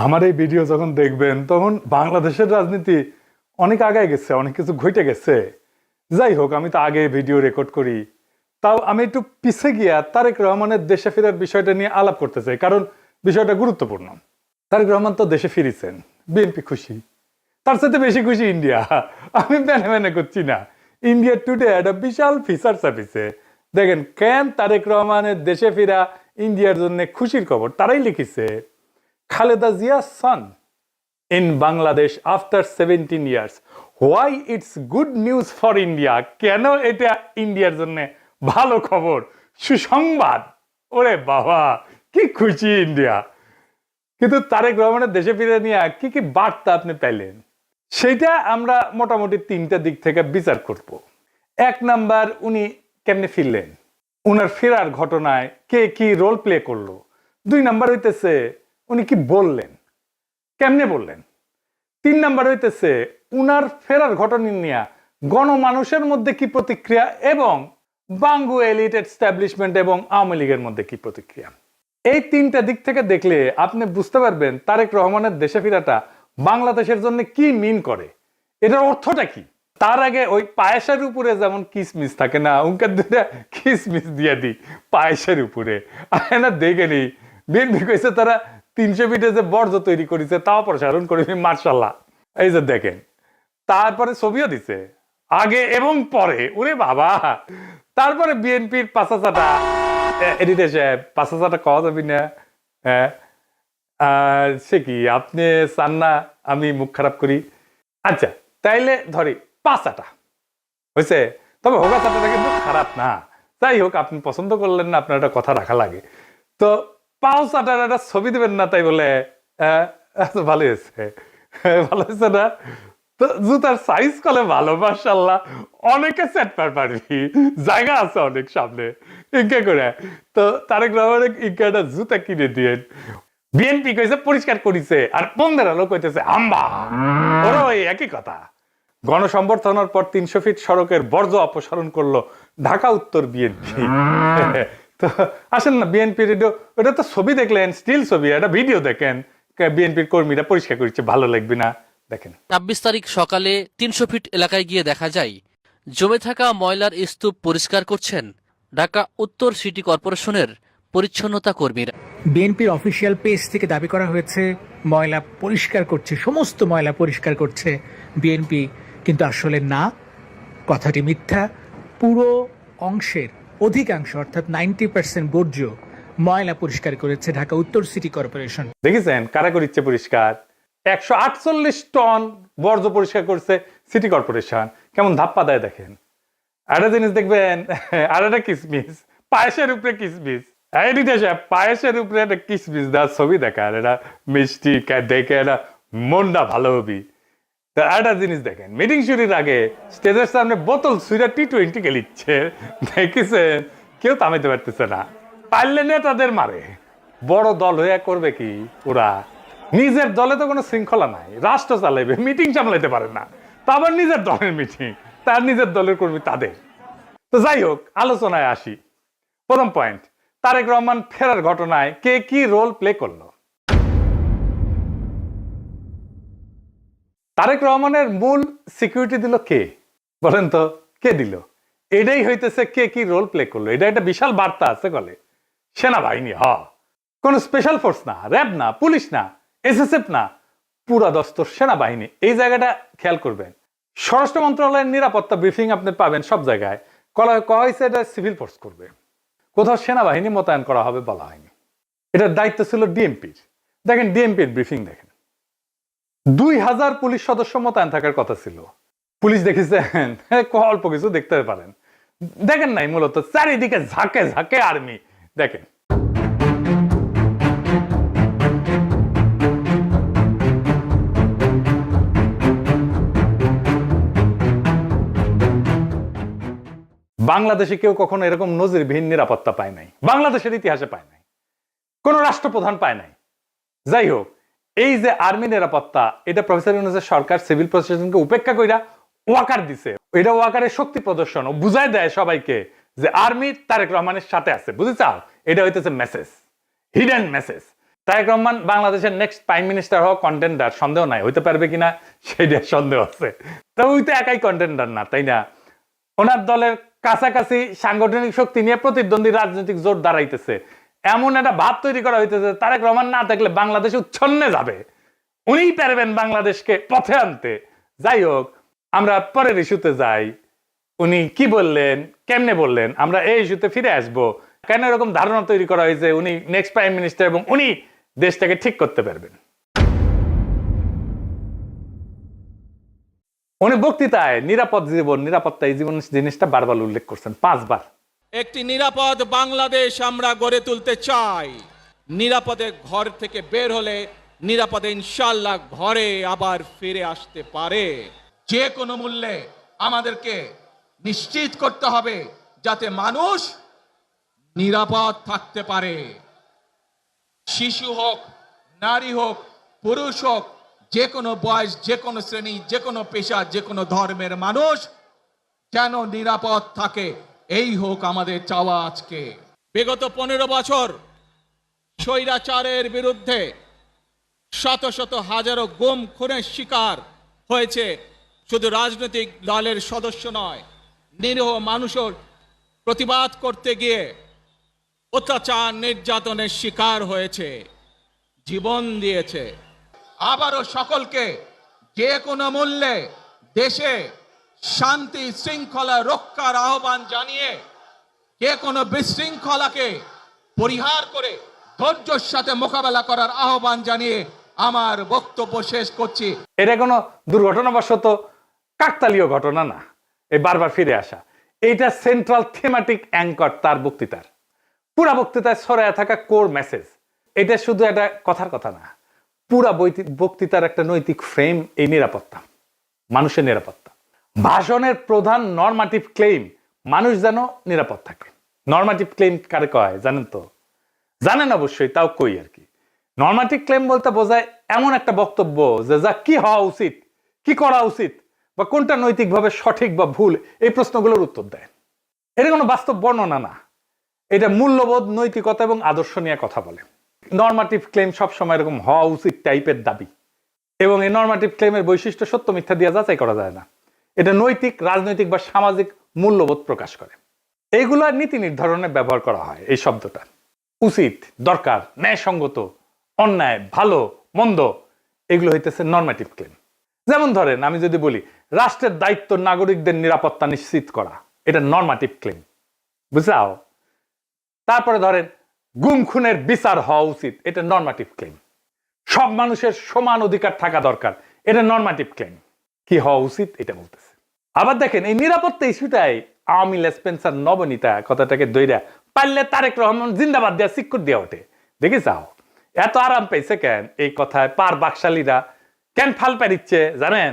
আমার এই ভিডিও যখন দেখবেন তখন বাংলাদেশের রাজনীতি অনেক আগায় গেছে, অনেক কিছু ঘটে গেছে। যাই হোক, আমি তো আগে ভিডিও রেকর্ড করি, তাও আমি একটু পিছে গিয়া তারেক রহমানের দেশে ফেরার বিষয়টা নিয়ে আলাপ করতে চাই, কারণ বিষয়টা গুরুত্বপূর্ণ। তারেক রহমান তো দেশে ফিরেছেন, বিএনপি খুশি, তার সাথে বেশি খুশি ইন্ডিয়া। আমি মেনে মেনে করছি না। ইন্ডিয়া টুডে একটা বিশাল ফিচার ছাপিছে, দেখেন কেন তারেক রহমানের দেশে ফিরা ইন্ডিয়ার জন্য খুশির খবর। তারাই লিখেছে, Khaleda জিয়া's son in Bangladesh after 17 years. Why it's good news for India? কেন এটা ইন্ডিয়ার জন্য ভালো খবর, সুসংবাদ। ওরে বাবা, কি খুশি ইন্ডিয়া। কিন্তু তারেক রহমানের দেশে ফিরে নিয়ে কি কি বার্তা আপনি পেলেন, সেটা আমরা মোটামুটি তিনটা দিক থেকে বিচার করব। এক নাম্বার, উনি কেমনে ফিরলেন, উনার ফেরার ঘটনায় কে কি রোল প্লে করলো। দুই নাম্বার হইতেছে উনি কি বললেন, কেমনে বললেন। তিন নাম্বার হইতেছে উনার ফেরার ঘটনা নিয়ে গণমানুষের মধ্যে কি প্রতিক্রিয়া, এবং বাঙ্গু এলিট এস্টাবলিশমেন্ট এবং আওয়ামী লীগের মধ্যে কি প্রতিক্রিয়া। এই তিনটা দিক থেকে দেখলে আপনি বুঝতে পারবেন তারেক রহমানের দেশে ফেরাটা বাংলাদেশের জন্য কি মিন করে, এটার অর্থটা কি। তার আগে ওই পায়েসের উপরে যেমন কিসমিস থাকে না, উনকার দুটা কিসমিস দিয়ে দিই পায়েসের উপরে। না দেখেনি বিএনপি কইছে তারা 300 ফিটে যে বর্জ্য তৈরি করেছে তাও প্রসারণ করে, মার্শাল্লাহ। এই যে দেখেন, তারপরে ছবিও দিছে আগে এবং পরে, ওরে বাবা। তারপরে বিএনপির পাঁচাচাটা এডিটে সাহেব, পাঁচাচাটা কওয়া যাবি না। হ্যাঁ, সে কি আপনি চান না আমি মুখ খারাপ করি? আচ্ছা, তাইলে ধরি পাঁচাটা হয়েছে, তবে হোগা চাটাটা কিন্তু খারাপ না। যাই হোক, আপনি পছন্দ করলেন না, আপনার একটা কথা রাখা লাগে। তো পাও চাটার একটা ছবি দেবেন না, তাই বলে ভালো হয়েছে, ভালো হয়েছে না? তো জুতার সাইজ কলে ভালো, মাশাআল্লাহ। অনেকে সেট পারবি, জায়গা আছে অনেক সামনে, ইনকে করে। তো তারেক রহমানের ইনকে একটা জুতা কিনে দিয়ে বিএনপি কইছে পরিষ্কার করিছে, আর বন্ধের আলো কইতেছে আম্বা। ওরা ওই একই কথা। গণসংবর্ধনার পর 300 ফিট সড়কের বর্জ্য অপসারণ করলো ঢাকা উত্তর বিএনপি। তো আসেন না, বিএনপির ওটা তো ছবি দেখলেন, স্টিল ছবি, একটা ভিডিও দেখেন, বিএনপির কর্মীরা পরিষ্কার করছে, ভালো লাগবে না? দেখেন, ২৬ তারিখ সকালে ৩০০ ফিট এলাকায় গিয়ে দেখা যায় জমে থাকা ময়লার স্তূপ পরিষ্কার করছেন ঢাকা উত্তর সিটি কর্পোরেশনের পরিচ্ছন্নতা কর্মীরা। বিএনপির অফিসিয়াল পেজ থেকে দাবি করা হয়েছে ময়লা পরিষ্কার করছে, সমস্ত ময়লা পরিষ্কার করছে বিএনপি, কিন্তু আসলে না, কথাটি মিথ্যা। পুরো অংশের অধিকাংশ অর্থাৎ 90% বর্জ্য ময়লা পরিষ্কার করেছে ঢাকা উত্তর সিটি কর্পোরেশন। দেখেছেন কারা করিচ্ছে পরিষ্কার? 148 টন বর্জ্য পরিষ্কার করছে সিটি কর্পোরেশন। কেমন ধাপ্পা দেয় দেখেন। একটা জিনিস দেখবেন, আর একটা কিসমিস, পায়েসের উপরে কিসমিস। পায়েসের উপরে একটা কিসমিস দেওয়ার ছবি দেখার, এটা মিষ্টি দেখে এটা মনটা ভালো হবি। তো একটা জিনিস দেখেন, মিটিং শুরুর আগে স্টেজের সামনে বোতল ছুঁড়া T20 খেলিচ্ছে, দেখেছেন? কেউ থামাইতে পারতেছে না, পারলে নেতাদের মারে। বড় দল হয়ে করবে কি ওরা? নিজের দলে তো কোনো শৃঙ্খলা নাই, রাষ্ট্র চালাইবে, মিটিং সামলাইতে পারে না, তা আবার নিজের দলের মিটিং, তার নিজের দলের কর্মী তাদের। তো যাই হোক, আলোচনায় আসি। প্রথম পয়েন্ট, তারেক রহমান ফেরার ঘটনায় কে কি রোল প্লে করলো। তারেক রহমানের মূল সিকিউরিটি দিল কে, বলেন তো? কে দিল? এটাই হইতেছে কে কি রোল প্লে করলো। এটা একটা বিশাল বার্তা আছে বলে। সেনাবাহিনী, কোন স্পেশাল ফোর্স না, র্যাব না, পুলিশ না, এসএসএফ না, পুরা দস্তর সেনাবাহিনী। এই জায়গাটা খেয়াল করবেন। স্বরাষ্ট্র মন্ত্রণালয়ের নিরাপত্তা ব্রিফিং আপনি পাবেন সব জায়গায়, কয়া হয়েছে এটা সিভিল ফোর্স করবে, কোথাও সেনাবাহিনী মোতায়েন করা হবে বলা হয়নি। এটার দায়িত্ব ছিল ডিএমপির। দেখেন ডিএমপির ব্রিফিং দেখেন, 2000 পুলিশ সদস্য মোতায়েন থাকার কথা ছিল। পুলিশ দেখেছেন অল্প কিছু দেখতে পারেন, দেখেন নাই, মূলত চারিদিকে ঝাঁকে ঝাঁকে আর্মি। দেখেন, বাংলাদেশে কেউ কখনো এরকম নজিরবিহীন নিরাপত্তা পায় নাই, বাংলাদেশের ইতিহাসে পায় নাই, কোন রাষ্ট্রপ্রধান পায় নাই। যাই হোক, এই যে আর্মি নিরাপত্তা, এটা প্রফেসর ইউনূসের সরকার সিভিল প্রশাসনকে উপেক্ষা কইরা ওয়াকার দিছে। এটা ওয়াকারের শক্তি প্রদর্শন, ও বুঝাই দেয় সবাইকে যে আর্মি তারেক রহমানের সাথে আছে। বুঝে চাও? এটা হইতেছে message, hidden message. Tarek Rahman বাংলাদেশের নেক্সট প্রাইম মিনিস্টার হওয়া কন্টেন্ডার, সন্দেহ নাই, হইতে পারবে কিনা সেইটা সন্দেহ আছে। তো ওই তো একাই কন্টেন্ডার না, তাই না? ওনার দলের কাছাকাছি সাংগঠনিক শক্তি নিয়ে প্রতিদ্বন্দ্বী রাজনৈতিক জোট দাঁড়াইতেছে, এমন একটা ভাব তৈরি করা হইতেছে তারেক রহমান না থাকলে বাংলাদেশ উচ্ছন্নে যাবে, উনিই পারবেন বাংলাদেশকে পথে আনতে। যাই হোক, আমরা পরের ইস্যুতে যাই। উনি কি বললেন, কেমনে বললেন, আমরা এই ইস্যুতে ফিরে আসব। কেন এরকম ধারণা তৈরি করা হয়েছে উনি নেক্সট প্রাইম মিনিস্টার এবং উনি দেশটাকে ঠিক করতে পারবেন? উনি বক্তৃতায় নিরাপদ জীবন, নিরাপত্তা, এই জীবন জিনিসটা বারবার উল্লেখ করছেন, 5 বার। একটি নিরাপদ বাংলাদেশ আমরা গড়ে তুলতে চাই। নিরাপদে ঘর থেকে বের হলে নিরাপদে ইনশাআল্লাহ ঘরে আবার ফিরে আসতে পারে। যে কোনো মূল্যে আমাদেরকে নিশ্চিত করতে হবে যাতে মানুষ নিরাপদ থাকতে পারে। শিশু হোক, নারী হোক, পুরুষ হোক, যে কোনো বয়স, যে কোনো শ্রেণী, যে কোনো পেশা, যে কোনো ধর্মের মানুষ যেন নিরাপদ থাকে, এই হোক আমাদের চাওয়া। আজকে বিগত 15 বছর স্বৈরাচারের বিরুদ্ধে শত শত হাজারো গুম খুনের শিকার হয়েছে শুধু রাজনৈতিক দলের সদস্য নয়, নিরীহ মানুষের প্রতিবাদ করতে গিয়ে অত্যাচার নির্যাতনের শিকার হয়েছে, জীবন দিয়েছে। আবারও সকলকে যে কোনো মূল্যে দেশে শান্তি শৃঙ্খলা রক্ষার আহ্বান জানিয়ে যে কোনো বিশৃঙ্খলাকে পরিহার করে ধৈর্যের সাথে মোকাবেলা করার আহ্বান জানিয়ে আমার বক্তব্য শেষ করছি। এটা কোনো দুর্ঘটনাবশত কাকতালীয় ঘটনা না, এই বারবার ফিরে আসা, এইটা সেন্ট্রাল থিমেটিক অ্যাঙ্কর তার বক্তৃতার। পুরা বক্তৃতায় ছড়ায় থাকা কোর মেসেজ। এটা শুধু একটা কথার কথা না, পুরা বক্তৃতার একটা নৈতিক ফ্রেম এই নিরাপত্তা, মানুষের নিরাপত্তা। ভাষণের প্রধান নরমাটিভ ক্লেম মানুষ যেন নিরাপদ থাকে। নরমাটিভ ক্লেম কারে কয় জানেন তো? জানেন অবশ্যই, তাও কই আর কি। নরমাটিভ ক্লেম বলতে বোঝায় এমন একটা বক্তব্য যে যা কি হওয়া উচিত, কি করা উচিত, বা কোনটা নৈতিকভাবে সঠিক বা ভুল, এই প্রশ্নগুলোর উত্তর দেয়। এটা কোনো বাস্তব বর্ণনা না, এটা মূল্যবোধ, নৈতিকতা এবং আদর্শ নিয়ে কথা বলে। নরমাটিভ ক্লেম সবসময় এরকম হওয়া উচিত টাইপের দাবি, এবং এই নরমাটিভ ক্লেমের বৈশিষ্ট্য সত্য মিথ্যা দিয়ে যাচাই করা যায় না। এটা নৈতিক, রাজনৈতিক বা সামাজিক মূল্যবোধ প্রকাশ করে। এইগুলো নীতি নির্ধারণে ব্যবহার করা হয় এই শব্দটা। উচিত, দরকার, ন্যায়সঙ্গত, অন্যায়, ভালো, মন্দ, এগুলো হইতেছে নরমাটিভ ক্লেম। যেমন ধরেন, আমি যদি বলি রাষ্ট্রের দায়িত্ব নাগরিকদের নিরাপত্তা নিশ্চিত করা, এটা নরমাটিভ ক্লেম, বুঝাও। তারপরে ধরেন গুম খুনের বিচার হওয়া উচিত, এটা নরমাটিভ ক্লেম। সব মানুষের সমান অধিকার থাকা দরকার, এটা নরমাটিভ ক্লেম। কি হওয়া উচিত এটা বলতেছে। আবার দেখেন এই নিরাপত্তা ইস্যুটাই আওয়ামী লেসপেন্সার নবনীতা কথাটাকে দইরা পারলে তারেক রহমান জিন্দাবাদ দেওয়া সিক্কুর দেওয়া ওঠে। দেখে যাও এত আরাম পেয়েছে কেন এই কথায়, পার বাকশালীরা কেন ফাল পারিচ্ছে জানেন?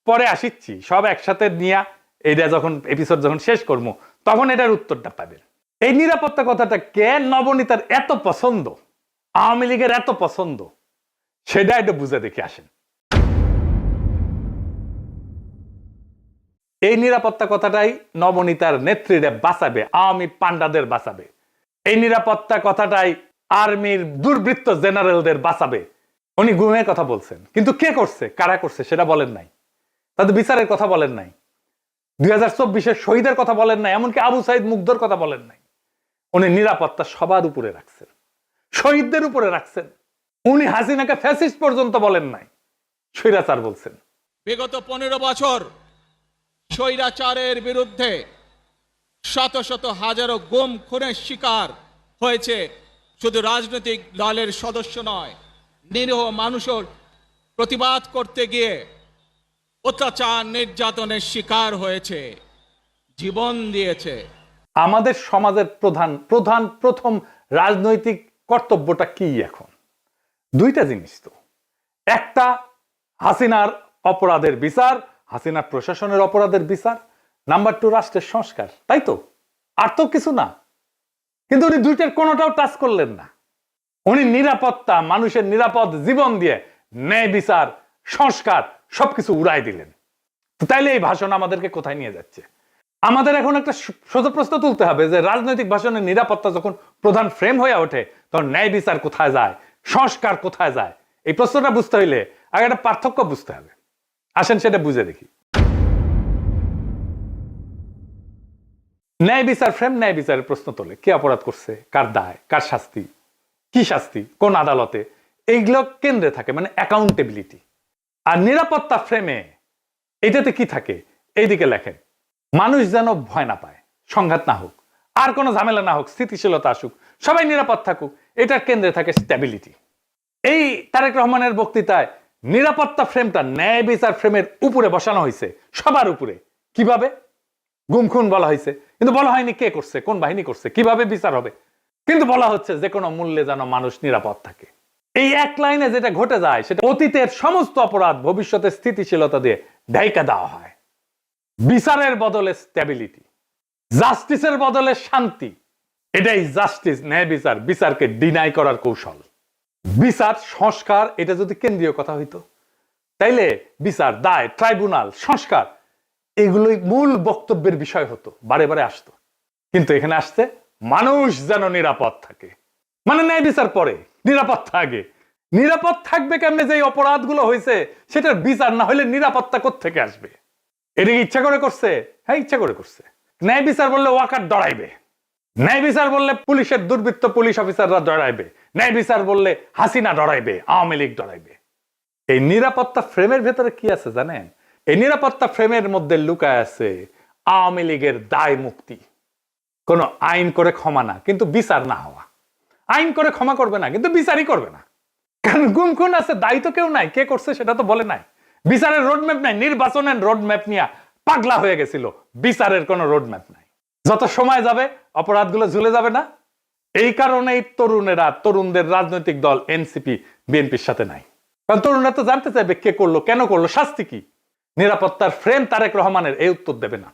পরে আসিচ্ছি, সব একসাথে নিয়ে এইটা যখন এপিসোড যখন শেষ করবো তখন এটার উত্তরটা পাবেন। এই নিরাপত্তা কথাটা কেন নবনীতার এত পছন্দ, আওয়ামী লীগের এত পছন্দ, সেটা একটু বুঝে দেখে আসেন। এই নিরাপত্তা কথাটাই নবনীতার নেত্রীরা বাঁচাবে, আওয়ামী পান্ডাদের বাঁচাবে। এই নিরাপত্তা কথাটাই আর্মির দুর্বৃত্ত জেনারেলদের বাঁচাবে। উনি গুমের কথা বলছেন, কিন্তু কে করছে, কারা করছে সেটা বলেন নাই। তাদের বিচারের কথা বলেন নাই, 2024-এর শহীদের কথা বলেন নাই, এমনকি আবু সাইদ মুগ্ধর কথা বলেন নাই। উনি নিরাপত্তা সবার উপরে রাখছেন, শহীদদের উপরে রাখছেন। উনি হাসিনাকে ফ্যাসিস্ট পর্যন্ত বলেন নাই, স্বৈরাচার বলছেন। বিগত 15 বছর স্বৈরাচারের বিরুদ্ধে শত শত হাজারো গুম খুনের শিকার হয়েছে শুধু রাজনৈতিক দলের সদস্য নয়, নিরীহ মানুষের প্রতিবাদ করতে গিয়ে অত্যাচার নির্যাতনের শিকার হয়েছে, জীবন দিয়েছে। আমাদের সমাজের প্রথম রাজনৈতিক কর্তব্যটা কি এখন? দুইটা জিনিস তো, একটা হাসিনার অপরাধের বিচার, হাসিনার প্রশাসনের অপরাধের বিচার, নাম্বার 2 রাষ্ট্রের সংস্কার, তাই তো? আর তো কিছু না। কিন্তু উনি দুইটার কোনোটাও টাচ করলেন না। উনি নিরাপত্তা, মানুষের নিরাপদ জীবন দিয়ে ন্যায় বিচার, সংস্কার সবকিছু উড়াই দিলেন। তো তাইলে এই ভাষণ আমাদেরকে কোথায় নিয়ে যাচ্ছে? আমাদের এখন একটা সোজা প্রশ্ন তুলতে হবে যে রাজনৈতিক ভাষণের নিরাপত্তা যখন প্রধান ফ্রেম হয়ে ওঠে তখন ন্যায় বিচার কোথায় যায়, সংস্কার কোথায় যায়? এই প্রশ্নটা বুঝতে হইলে আগে একটা পার্থক্য বুঝতে হবে। আসেন সেটা বুঝে দেখি। ন্যায় বিচার ফ্রেম ন্যায় বিচারের প্রশ্ন তোলে, কে অপরাধ করছে, কার দায়, কার শাস্তি, কি শাস্তি, কোন আদালতে, এইগুলো কেন্দ্রে থাকে, মানে অ্যাকাউন্টেবিলিটি। আর নিরাপত্তা ফ্রেমে এটাতে কি থাকে? এইদিকে লেখেন, মানুষ যেন ভয় না পায়, সংঘাত না হোক, আর কোনো ঝামেলা না হোক, স্থিতিশীলতা আসুক, সবাই নিরাপদ থাকুক, এটার কেন্দ্রে থাকে স্ট্যাবিলিটি। এই তারেক রহমানের বক্তৃতায় নিরাপত্তা ফ্রেমটা ন্যায় বিচার ফ্রেমের উপরে বসানো হয়েছে, সবার উপরে। কিভাবে? গুম খুন বলা হয়েছে, কিন্তু বলা হয়নি কে করছে, কোন বাহিনী করছে, কিভাবে বিচার হবে, কিন্তু বলা হচ্ছে যে কোনো মূল্যে যেন মানুষ নিরাপদ থাকে। এই এক লাইনে যেটা ঘটে যায় সেটা অতীতের সমস্ত অপরাধ ভবিষ্যতে স্থিতিশীলতা দিয়ে ঢাইকা দেওয়া হয়। বিচারের বদলে স্ট্যাবিলিটি, জাস্টিসের বদলে শান্তি, এটাই জাস্টিস, ন্যায় বিচার, বিচারকে ডিনাই করার কৌশল। বিচার সংস্কার এটা যদি কেন্দ্রীয় কথা হইতো, তাইলে বিচার, দায়, ট্রাইব্যুনাল, সংস্কার এগুলোই মূল বক্তব্যের বিষয় হতো, বারে বারে আসতো। কিন্তু এখানে আসছে মানুষ যেন নিরাপদ থাকে, মানে ন্যায় বিচার পরে, নিরাপত্তা আগে। নিরাপদ থাকবে কেমনে? যে অপরাধগুলো হয়েছে সেটার বিচার না হলে নিরাপত্তা কোত্থেকে আসবে? এটা ইচ্ছা করে করছে? হ্যাঁ, ইচ্ছা করে করছে। ন্যায় বিচার বললে ওয়াকার ডরাইবে, ন্যায় বিচার বললে পুলিশের দুর্বৃত্ত পুলিশ অফিসাররা ডরাইবে, ন্যায় বিচার বললে হাসিনা ডরাইবে, আওয়ামী লীগ ডরাইবে। এই নিরাপত্তা ফ্রেমের ভেতরে কি আছে জানেন? এই নিরাপত্তা ফ্রেমের মধ্যে লুকায় আছে আওয়ামী লীগের দায় মুক্তি। কোন আইন করে ক্ষমা না, কিন্তু বিচার না হওয়া। আইন করে ক্ষমা করবে না, কিন্তু বিচারই করবে না। কারণ গুম খুন আছে, দায়ী তো কেউ নাই, কে করছে সেটা তো বলে নাই। বিচারের রোডম্যাপ নাই, নির্বাচনের রোডম্যাপ নিয়ে পাগলা হয়ে গেছিল, বিচারের কোনো রোডম্যাপ নাই। যত সময় যাবে অপরাধগুলো ঝুলে যাবে না? এই কারণেই তরুণেরা, তরুণদের রাজনৈতিক দল এনসিপি বিএনপির সাথে নাই। কারণ তরুণরা তো জানতে চাইবে কে করলো, কেন করলো, শাস্তি কি। নিরাপত্তার ফ্রেম তারেক রহমানের এই উত্তর দেবে না।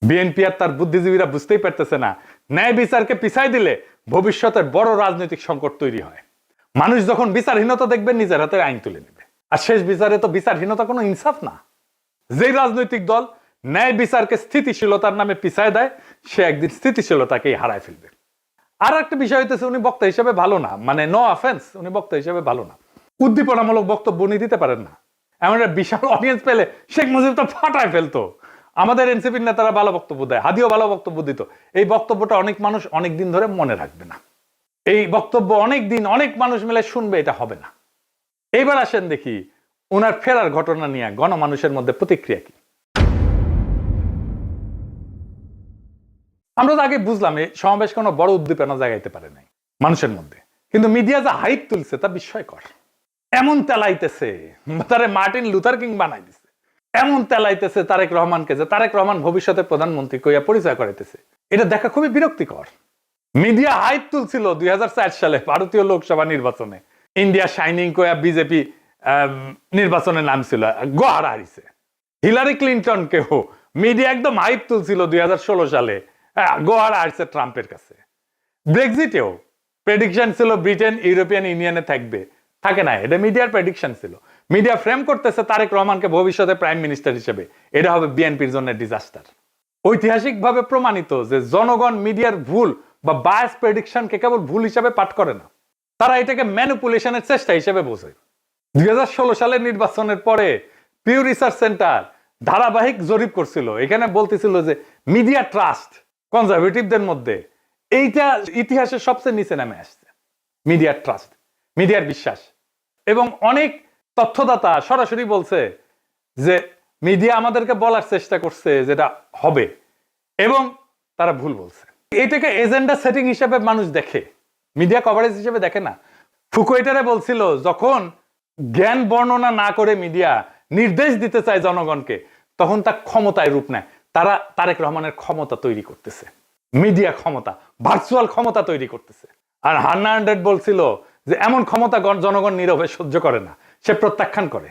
বিএনপি আর তার বুদ্ধিজীবীরা বুঝতেই পারতেছে না, ন্যায় বিচারকে পিছাই দিলে ভবিষ্যতের বড় রাজনৈতিক সংকট তৈরি হয়। মানুষ যখন বিচারহীনতা দেখবে নিজের হাতে আইন তুলে নেবে। আর শেষ বিচারে তো বিচারহীনতা কোনো ইনসাফ না। যে রাজনৈতিক দল ন্যায় বিচারকে স্থিতিশীলতার নামে পিছায় দেয়, সে একদিন স্থিতিশীলতাকেই হারায় ফেলবে। আর একটা বিষয় হইতেছে, উনি বক্তা হিসেবে ভালো না, মানে নো অফেন্স, উনি বক্তা হিসেবে ভালো না। উদ্দীপনামূলক বক্তব্য উনি দিতে পারেন না। এমন একটা বিশাল অডিয়েন্স পেলে শেখ মুজিব তো ফাটায় ফেলতো। আমাদের এনসিপির নেতারা ভালো বক্তব্য দেয়, হাদিও ভালো বক্তব্য দিত। এই বক্তব্যটা অনেক মানুষ অনেক দিন ধরে মনে রাখবে না। এই বক্তব্য অনেক দিন অনেক মানুষ মিলে শুনবে, এটা হবে না। এইবার আসেন দেখি ওনার ফেরার ঘটনা নিয়ে গণমানুষের মধ্যে প্রতিক্রিয়া কি। আমরা তো আগে বুঝলাম এই সমাবেশ কোনো বড় উদ্দীপনা জাগাইতে পারে নাই মানুষের মধ্যে, কিন্তু মিডিয়া যা হাইপ তুলছে তা বিস্ময়কর। এমন তেলাইতেছে, তারে মার্টিন লুথার কিং বানাই দিছে। এমন তেলাইতেছে তারেক রহমানকে যে তারেক রহমান ভবিষ্যতের প্রধানমন্ত্রী কইয়া পরিচয় করাইতেছে। এটা দেখা খুবই বিরক্তিকর। মিডিয়া হাইপ তুলছিল 2004 সালে ভারতীয় লোকসভা নির্বাচনে, ইন্ডিয়া শাইনিং কইয়া বিজেপি নির্বাচনে নামছিল, গোহারা হারিছে। হিলারি ক্লিন্টনকেও মিডিয়া একদম হাইপ তুলছিল 2016 সালে, গোহারা হারিছে ট্রাম্পের কাছে। ব্রেক্সিটেও প্রেডিকশন ছিল ব্রিটেন ইউরোপিয়ান ইউনিয়নে থাকবে, থাকে না। এটা মিডিয়ার প্রেডিকশন ছিল। মিডিয়া ফ্রেম করতেছে তারেক রহমানকে ভবিষ্যতে প্রাইম মিনিস্টার হিসেবে, এটা হবে বিএনপির জন্য ডিজাস্টার। ঐতিহাসিকভাবে প্রমাণিত যে জনগণ মিডিয়ার ভুল বা বায়াস প্রেডিকশনকে কেবল ভুল হিসাবে পাঠ করে না, তারা এটাকে ম্যানিপুলেশনের চেষ্টা হিসেবে বোঝে। 2016 সালের নির্বাচনের পরে পিউ রিসার্চ সেন্টার ধারাবাহিক জরিপ করছিল, এখানে বলতেছিল যে মিডিয়া ট্রাস্ট কনজারভেটিভদের মধ্যে এইটা ইতিহাসের সবচেয়ে নিচে নামে আসছে। মিডিয়ার ট্রাস্ট, মিডিয়ার বিশ্বাস। এবং অনেক তথ্যদাতা সরাসরি বলছে যে মিডিয়া আমাদেরকে বলার চেষ্টা করছে যেটা হবে, এবং তারা ভুল বলছে। এটাকে এজেন্ডা সেটিং হিসেবে মানুষ দেখে, মিডিয়া কভারেজ হিসেবে দেখে না। ফুকুয়েটারে বলছিল যখন জ্ঞান বর্ণনা না করে মিডিয়া নির্দেশ দিতে চায় জনগণকে, তখন তা ক্ষমতায় রূপ নেয়। তারা তারেক রহমানের ক্ষমতা তৈরি করতেছে, মিডিয়া ক্ষমতা, ভার্চুয়াল ক্ষমতা তৈরি করতেছে। আর হান্না আন্ড্রেড বলছিল যে এমন ক্ষমতা জনগণ নীরবে সহ্য করে না, সে প্রত্যাখ্যান করে।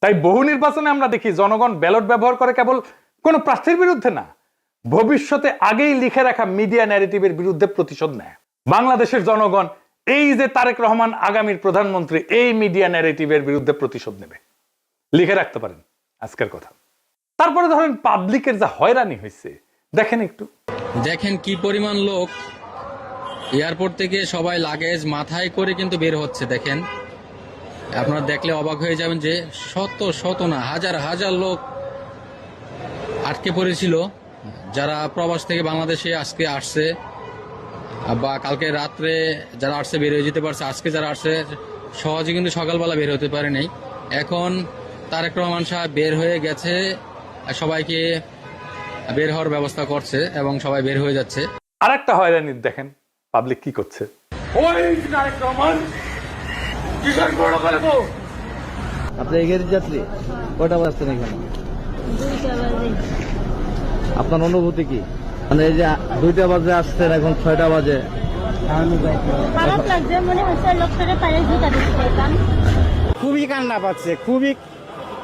তাই বহু নির্বাচনে আমরা দেখি জনগণ ব্যালট ব্যবহার করে কেবল কোন প্রার্থীর বিরুদ্ধে না, ভবিষ্যতে আগেই লিখে রাখা মিডিয়া ন্যারেটিভের বিরুদ্ধে প্রতিশোধ নেয়। বাংলাদেশের জনগণ এই যে তারেক রহমান আগামীর প্রধানমন্ত্রী, এই মিডিয়া ন্যারেটিভের বিরুদ্ধে প্রতিশোধ নেবে, লিখে রাখতে পারেন আজকের কথা। তারপরে ধরেন পাবলিকের যা হয়রানি হয়েছে দেখেন একটু। দেখেন কি পরিমাণ লোক এয়ারপোর্ট থেকে সবাই লাগেজ মাথায় করে কিন্তু বের হচ্ছে। দেখেন, আপনারা দেখলে অবাক হয়ে যাবেন যে শত শত না হাজার হাজার লোক আটকে পড়েছিল, যারা প্রবাস থেকে বাংলাদেশে আজকে আসছে বা কালকে রাত্রে যারা আসছে বের হয়ে যেতে পারছে, আজকে যারা আসছে সহজে কিন্তু সকালবেলা বের হতে পারে নাই। এখন তারেক রহমান সাহেব বের হয়ে গেছে, সবাইকে বের হওয়ার ব্যবস্থা করছে এবং সবাই বের হয়ে যাচ্ছে। আর একটা হয়রানি দেখেন পাবলিক কি করছে। আপনি এগিয়ে যাত্রী কয়টা বাজছেন এখানে? আপনার অনুভূতি কি? মানে এই যে 2টা বাজে আসছেন, এখন 6টা বাজে। খারাপ লাগছে, মনে হচ্ছে লোকটাকে পায়ে জুতা দিতে পারতাম। খুবই কান্না পাচ্ছে, খুবই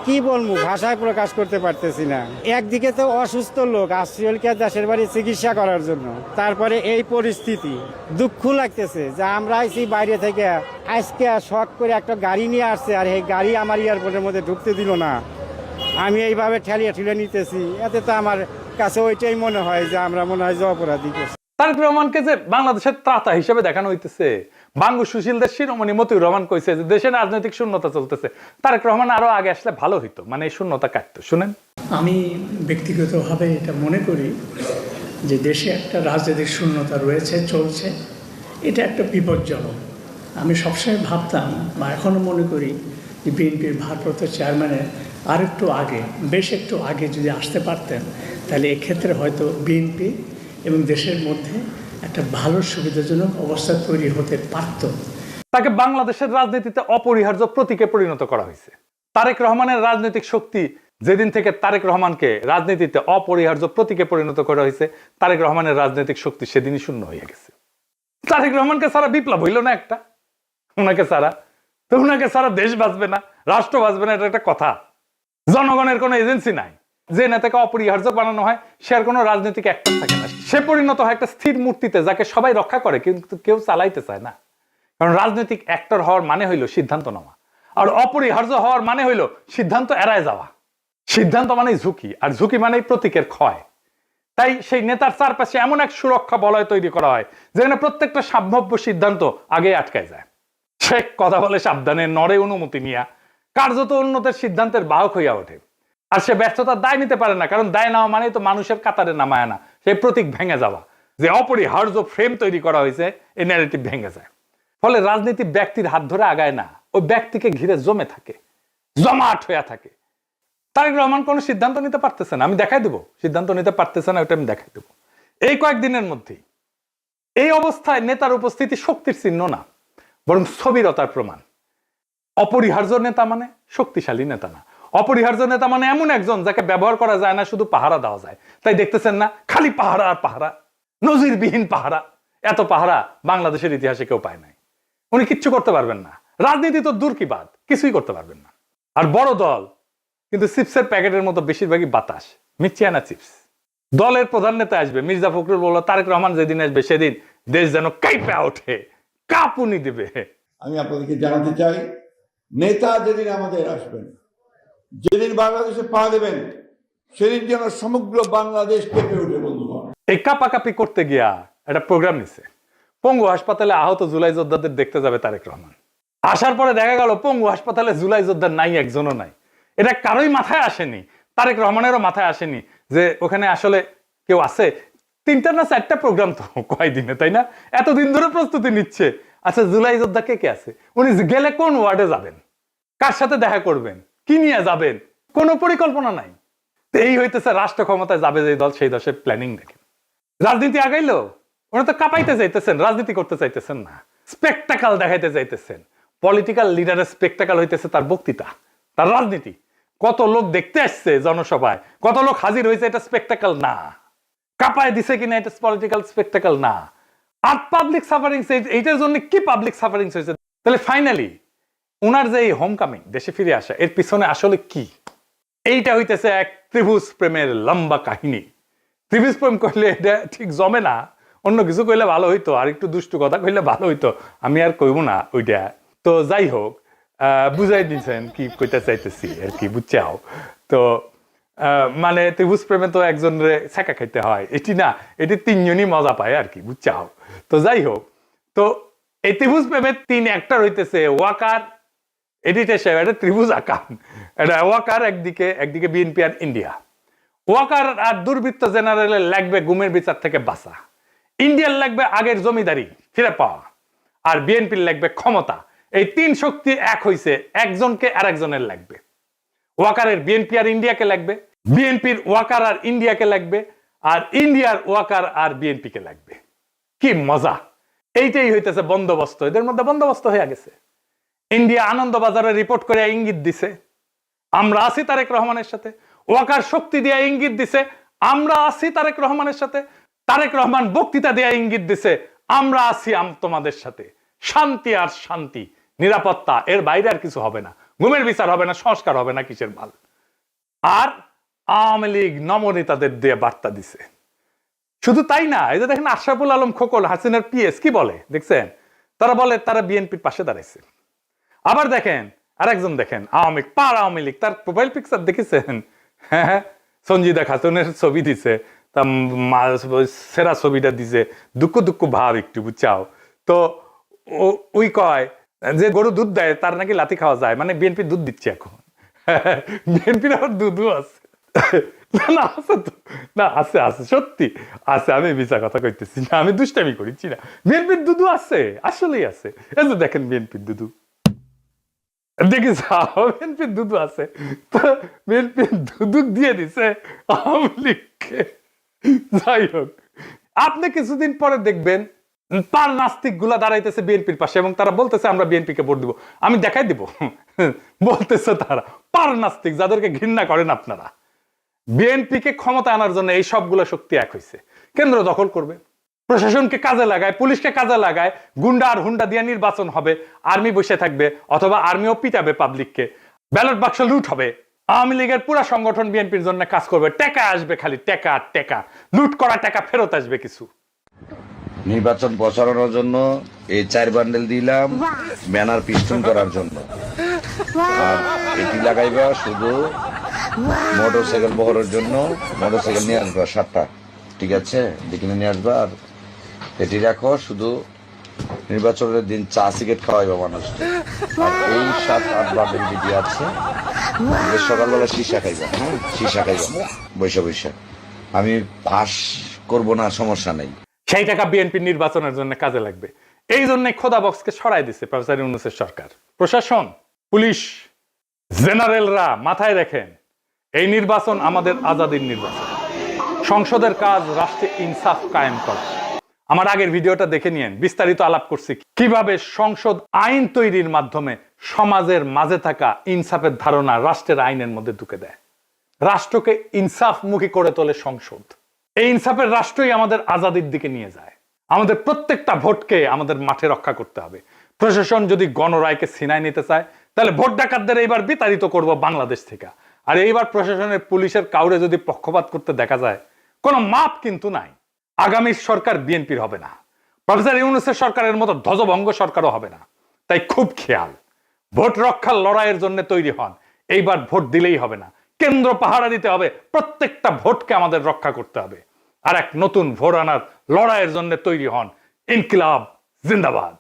কি বলবো, ভাষায় প্রকাশ করতে পারতেছি না। একদিকে তো অসুস্থ লোক আসছিলকে দেশের বাড়ি চিকিৎসা করার জন্য, তারপরে এই পরিস্থিতি, দুঃখ লাগতেছে যে আমরা আইছি বাইরে থেকে, আজকে শখ করে একটা গাড়ি নিয়ে আসছে আর এই গাড়ি আমার এয়ারপোর্টের মধ্যে ঢুকতে দিল না। আমি এইভাবে ঠেলিয়ে ঠেলে নিতেছি, এতে তো আমার কাছে ওইটাই মনে হয় যে আমরা মনে হয় যে অপরাধী করছি। তারেক রহমানকে যে বাংলাদেশের ত্রাতা হিসেবে দেখানো হইতেছে, বাঙ্গু সুশীলদের শিরোমণি মতিউর রহমান কইছে যে দেশে রাজনৈতিক শূন্যতা চলতেছে, তারেক রহমান আরো আগে আসলে ভালো হইতো, মানে এই শূন্যতা কাটতো। শুনেন, আমি ব্যক্তিগতভাবে এটা মনে করি যে দেশে একটা রাজনৈতিক শূন্যতা রয়েছে, চলছে, এটা একটা বিপজ্জনক। আমি সবসময় ভাবতাম বা এখনও মনে করি যে বিএনপির ভারপ্রাপ্ত চেয়ারম্যানের আর একটু আগে, বেশ একটু আগে যদি আসতে পারতেন, তাহলে এক্ষেত্রে হয়তো বিএনপি এবং দেশের মধ্যে একটা ভালো সুবিধাজনক অবস্থা তৈরি হতে পারত। তাকে বাংলাদেশের রাজনীতিতে অপরিহার্য প্রতীকে পরিণত করা হয়েছে। তারেক রহমানের রাজনৈতিক শক্তি যেদিন থেকে তারেক রহমানকে রাজনীতিতে অপরিহার্য প্রতীকে পরিণত করা হয়েছে, তারেক রহমানের রাজনৈতিক শক্তি সেদিনই শূন্য হয়ে গেছে। তারেক রহমানকে ছাড়া বিপ্লব হইল না একটা, ওনাকে ছাড়া তো ওনাকে ছাড়া দেশ বাঁচবে না, রাষ্ট্র বাঁচবে না, এটা একটা কথা। জনগণের কোনো এজেন্সি নাই, যে নেতাকে অপরিহার্য বানানো হয় সে আর কোনো রাজনৈতিক অ্যাক্টর থাকে না, সে পরিণত হয় একটা স্থির মূর্তিতে যাকে সবাই রক্ষা করে কিন্তু কেউ চালাইতে চায় না। কারণ রাজনৈতিক অ্যাক্টর হওয়ার মানে হইল সিদ্ধান্ত নেওয়া, আর অপরিহার্য হওয়ার মানে হইল সিদ্ধান্ত এড়ায় যাওয়া। সিদ্ধান্ত মানেই ঝুঁকি, আর ঝুঁকি মানেই প্রতীকের ক্ষয়। তাই সেই নেতার চারপাশে এমন এক সুরক্ষা বলয় তৈরি করা হয় যেখানে প্রত্যেকটা সম্ভাব্য সিদ্ধান্ত আগে আটকায় যায়। সে কথা বলে সাবধানে, নড়ে অনুমতি নিয়া, কার্যত উন্নতের সিদ্ধান্তের বাহক হইয়া ওঠে। আর সে ব্যর্থতার দায় নিতে পারে না, কারণ দায় নেওয়া মানেই তো মানুষের কাতারে নামায় না, সেই প্রতীক ভেঙে যাওয়া, যে অপরিহার্য ফ্রেম তৈরি করা হয়েছে, এই ন্যারেটিভ ভেঙে যায়। ফলে রাজনীতি ব্যক্তির হাত ধরে আগায় না, ওই ব্যক্তিকে ঘিরে জমে থাকে, জমাট হইয়া থাকে। তারেক রহমান কোনো সিদ্ধান্ত নিতে পারতেছে না, আমি দেখাই দেবো সিদ্ধান্ত নিতে পারতেছে না, ওটা আমি দেখাই দেবো এই কয়েকদিনের মধ্যেই। এই অবস্থায় নেতার উপস্থিতি শক্তির চিহ্ন না, বরং স্থবিরতার প্রমাণ। অপরিহার্য নেতা মানে শক্তিশালী নেতা না, অপরিহার্য নেতা মানে এমন একজন যাকে ব্যবহার করা যায় না, শুধু পাহারা দেওয়া যায়। তাই দেখতেছেন না, খালি পাহারা আর পাহারা, নজিরবিহীন পাহারা। এত পাহারা বাংলাদেশের ইতিহাসে কেউ পায় নাই। উনি কিচ্ছু করতে পারবেন না, রাজনীতি তো দূর কি বাদ, কিছুই করতে পারবেন না। আর বড় দল কিন্তু চিপসের প্যাকেটের মতো বেশিরভাগই বাতাস, মিথিয়ানা চিপস। দলের প্রধান নেতা আসবে, মির্জা ফখরুল বলল তারেক রহমান যেদিন আসবে সেদিন দেশ যেন কাঁপে ওঠে, কাঁপুনি দেবে। আমি আপনাদেরকে জানাতে চাই, নেতা যেদিন আমাদের আসবেন, যেদিন বাংলাদেশে পা দেবেন, সেদিন যেন সমগ্র বাংলাদেশ কেঁপে উঠে। বন্ধুগণ, এই কাপাকাপি করতে গিয়া একটা প্রোগ্রাম নিছে, পঙ্গু হাসপাতালে আহত জুলাই যোদ্ধাদের দেখতে যাবে তারেক রহমান। আসার পরে দেখা গেল পঙ্গু হাসপাতালে জুলাই যোদ্ধার নাই, একজনও নাই। এটা কারোই মাথায় আসেনি, তারেক রহমানেরও মাথায় আসেনি যে ওখানে আসলে কেউ আছে। 3টা না 4টা প্রোগ্রাম তো কয়দিনে, তাই না? এতদিন ধরে প্রস্তুতি নিচ্ছে। আচ্ছা, জুলাই যোদ্ধা কে কে আছে? উনি গেলে কোন ওয়ার্ডে যাবেন, কার সাথে দেখা করবেন, কি নিয়ে যাবেন, কোনো পরিকল্পনা নাই। এই হইতেছে রাষ্ট্র ক্ষমতায় যাবে যে দল, সেই দশের প্ল্যানিং দেখেন। রাজনীতি আগাইলো, ওনারা তো কাঁপাইতে চাইতেছেন, রাজনীতি করতে চাইতেছেন না, স্পেকটাকাল দেখাইতে চাইতেছেন। পলিটিক্যাল লিডারের স্পেকটাকাল হইতেছে তার বক্তৃতা, তার রাজনীতি। কত লোক দেখতে আসছে জনসভায়, কত লোক হাজির হয়েছে, এটা স্পেকটাকাল না। কাঁপায় দিছে কিনা, এটা পলিটিক্যাল স্পেকটাকাল না। আর পাবলিক সাফারিংস, এইটার জন্য কি পাবলিক সাফারিংস হয়েছে? তাহলে ফাইনালি ওনার যে এই হোম কামিং, দেশে ফিরে আসা, এর পিছনে আসলে কি? এইটা হইতেছে এক ত্রিভুজ প্রেমের লম্বা কাহিনী। ত্রিভুজ প্রেম করলে এটা ঠিক জমে না, অন্য কিছু কইলে ভালো হইতো, আর একটু দুষ্টু কথা কইলে ভালো হইতো, আমি আর কইব না ওইটা। তো যাই হোক, বুঝাই দিচ্ছেন কি কইতে চাইতেছি আর কি, বুঝছাও তো। মানে ত্রিভুজ প্রেমে তো একজনের ছেঁকা খাইতে হয়, এটি না, এটি 3জনই মজা পায় আর কি, বুঝছাও। তো যাই হোক, তো এই ত্রিভুজ প্রেমের 3 অ্যাক্টর হইতেছে ওয়াকার, এডিটর সাহেব, এটা ত্রিভুজ আকার, এটা ওয়াকার একদিকে বিএনপি আর ইন্ডিয়া। ওয়াকার আর দুর্বৃত্ত জেনারেলের লাগবে গুমের বিচার থেকে বাঁচা, ইন্ডিয়ার লাগবে আগের জমিদারি ফিরে পাওয়া, আর বিএনপির লাগবে ক্ষমতা। এই 3 শক্তি এক হইছে, একজনকে আর একজনের লাগবে। ওয়াকারের বিএনপি আর ইন্ডিয়াকে লাগবে, বিএনপির ওয়াকার আর ইন্ডিয়াকে লাগবে, আর ইন্ডিয়ার ওয়াকার আর বিএনপিকে লাগবে। কি মজা! এইটাই হইতেছে বন্দোবস্ত, এদের মধ্যে বন্দোবস্ত হয়ে গেছে। ইন্ডিয়া আনন্দবাজারে রিপোর্ট করে ইঙ্গিত দিছে আমরা আছি তারেক রহমানের সাথে, ওয়াকার শক্তি দিয়ে ইঙ্গিত দিছে আমরা আছি তারেক রহমানের সাথে, তারেক রহমান বক্তৃতা দিয়ে ইঙ্গিত দিছে আমরা আছি তোমাদের সাথে। শান্তি আর শান্তি, নিরাপত্তা, এর বাইরে আর কিছু হবে না। গুমের বিচার হবে না, সংস্কার হবে না, কিসের মাল। আর আওয়ামী লীগ নমনেতাদের দিয়ে বার্তা দিছে। শুধু তাই না, এই যে দেখেন আশরাফুল আলম খোকন, হাসিনার পিএস, কি বলে দেখছেন? তারা বলে তারা বিএনপির পাশে দাঁড়াইছে। আবার দেখেন আরেকজন, দেখেন আওয়ামী লীগ, তার প্রোফাইল পিকচার দেখেছেন? হ্যাঁ, সঞ্জিদা খাতুনের ছবি দিছে, তা সেরা ছবিটা দিছে, দুঃখ ভাব একটু, বুঝছাও তো। ওই কয় যে গরু দুধ দেয় তার নাকি লাথি খাওয়া যায়, মানে বিএনপি দুধ দিচ্ছে এখন। বিএনপির আবার দুধও আছে। না আছে তো, না আছে আছে, সত্যি আছে, আমি মিছা কথা কইতেছি না, আমি দুষ্টামি করিছি না। বিএনপির দুধু আছে, আসলেই আছে। এই যে দেখেন বিএনপির দুধু, দেখিস বিএনপির দুধু আছে, তো বিএনপির দুধু দিয়ে দিছে আওয়ামী লীগকে। যাই হোক, আপনি কিছুদিন পরে দেখবেন পার নাস্তিক গুলা দাঁড়াইতেছে বিএনপির পাশে এবং তারা বলতেছে আমরা বিএনপিকে ভোট দিব। আমি দেখাই দিব, বলতেছে তারা পার নাস্তিক, যাদেরকে ঘৃণা করেন আপনারা। বিএনপিকে ক্ষমতা আনার জন্য এই সবগুলো শক্তি এক হয়েছে। কেন্দ্র দখল করবে, প্রশাসনকে কাজে লাগায়, পুলিশকে কাজে লাগায়, গুন্ডা আর হুন্ডা দিয়ে নির্বাচন হবে, আর্মি বসে থাকবে, অথবা আর্মিও পিটাবে পাবলিককে, ব্যালট বাক্স লুট হবে। আওয়ামী লীগের পুরো সংগঠন বিএনপির জন্য কাজ করবে, টাকা আসবে, খালি টাকা আর টাকা, লুট করা টাকা ফেরত আসবে কিছু। নির্বাচন প্রচারণার জন্য এই 4 বান্ডেল দিলাম, ব্যানার পিস্টন করার জন্য। আর এটি লাগাইবা শুধু মোটরসাইকেল বহরের জন্য, মোটরসাইকেল নিয়ে আসবা 7টা, ঠিক আছে, দেখে নিয়ে আসবা। আর এটি রাখো শুধু নির্বাচনের দিন চা সিগারেট খাওয়াইবা মানুষকে। আর এই 7-8 বান্ডেল যেটি আছে, সকালবেলা সীসা খাইবা, হ্যাঁ সীসা খাইবা বৈশা। আমি পাস করবো না, সমস্যা নেই। সেই টাকা বিএনপি নির্বাচনের জন্য কাজে লাগবে। এই জন্য খোদা বক্সকে সরাই দিছে প্রফেসর ইউনূসের সরকার। প্রশাসন, পুলিশ, জেনারেলরা মাথায় রাখেন, এই নির্বাচন আমাদের আজাদির নির্বাচন। সংসদের কাজ রাষ্ট্রে ইনসাফ কায়েম করা। আমার আগের ভিডিওটা দেখে নিয়েন, বিস্তারিত আলাপ করছি কিভাবে সংসদ আইন তৈরির মাধ্যমে সমাজের মাঝে থাকা ইনসাফের ধারণা রাষ্ট্রের আইনের মধ্যে ঢুকে দেয়। রাষ্ট্রকে ইনসাফমুখী করে তোলে সংসদ। এই ইনসাফের রাষ্ট্রই আমাদের আজাদির দিকে নিয়ে যায়। আমাদের প্রত্যেকটা ভোটকে আমাদের মাঠে রক্ষা করতে হবে। প্রশাসন যদি গণরায়কে ছিনায় নিতে চায়, তাহলে ভোট ডাকাতদের এইবার বিতাড়িত করব বাংলাদেশ থেকে। আর এইবার প্রশাসনের, পুলিশের কাউরে যদি পক্ষপাত করতে দেখা যায়, কোনো মাপ কিন্তু নাই। আগামীর সরকার বিএনপির হবে না, প্রফেসর ইউনূসের সরকারের মতো ধ্বজভঙ্গ সরকারও হবে না। তাই খুব খেয়াল, ভোট রক্ষার লড়াইয়ের জন্য তৈরি হন। এইবার ভোট দিলেই হবে না, কেন্দ্র পাহারা দিতে হবে, প্রত্যেকটা ভোটকে আমাদের রক্ষা করতে হবে। আর এক নতুন ভোট আনার লড়াইয়ের জন্য তৈরি হন। ইনকিলাব জিন্দাবাদ।